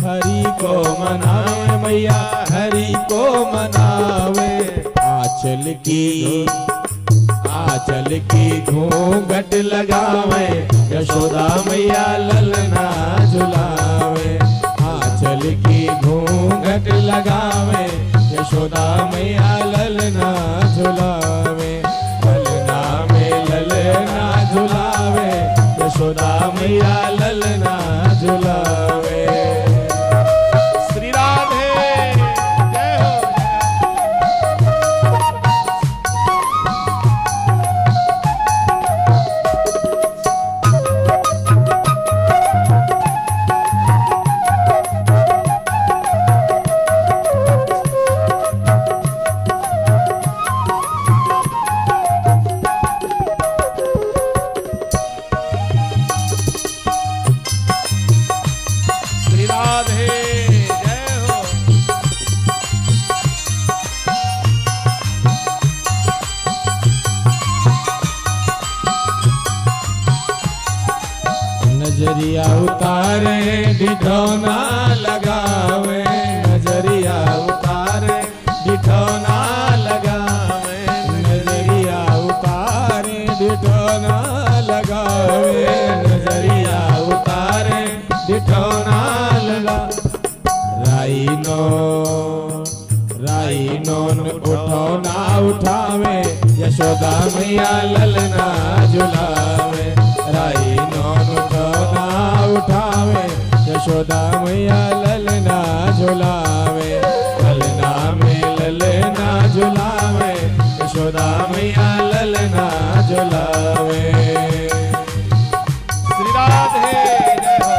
हरि को मनावे मैया हरि को मनावे। आंचल की घूंघट लगावे, यशोदा मैया ललना झुलावे। आंचल की घूंघट लगावे, यशोदा मैया ललना झुलावे। ललना में ललना झुलावे, यशोदा मैया ललना झुलावे। श्री राधे जय हो। नजरिया उतारे डिठौना लगावे, नजरिया उतारे डिठौना लगावे। नजरिया उतारे डिठौना लगावे, नजरिया उतारे डिठौना लगा। राइनोन उठौना उठावे, यशोदा मैया ललना झुलावे। राइनोन उठौना उठावे, यशोदा मैया ललना झुलावे। ललना में ललना झुलावे, यशोदा मैया ललना झुलावे। श्री राधे जय हो।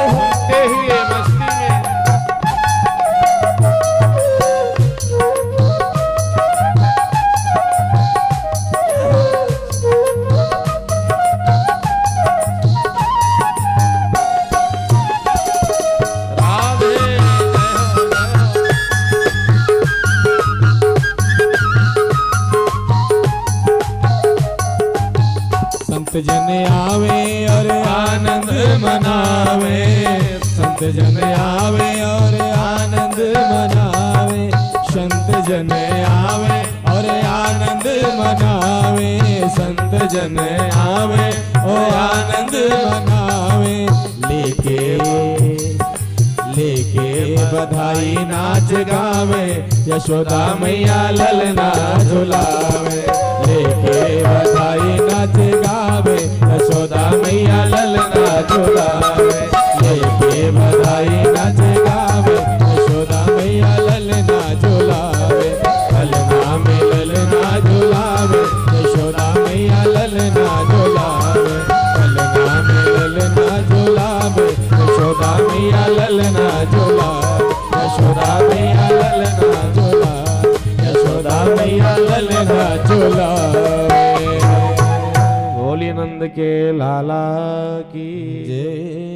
घूमते हुए मस्ती में संत जन आवे और आनंद मनावे, संत जन आवे और आनंद मनावे, संत जन आवे और आनंद मनावे, संत जन आवे और आनंद मनावे। लेके बधाई नाच गावे, यशोदा मैया ललना झुलावे। लेके बधाई नाच गावे, यशोदा मैया ललना झुलावे। लेके बधाई नाच गावे, यशोदा मैया ललना झुलावे। ललना में ललना झुलावे, यशोदा मैया ललना झुलावे। ललना में ललना झुलावे, यशोदा मैया ललना झुलावे। यशोदा मैया ललना झुलावे, यशोदा मैया ललना झुलावे। भोली नंद के लाला की जय।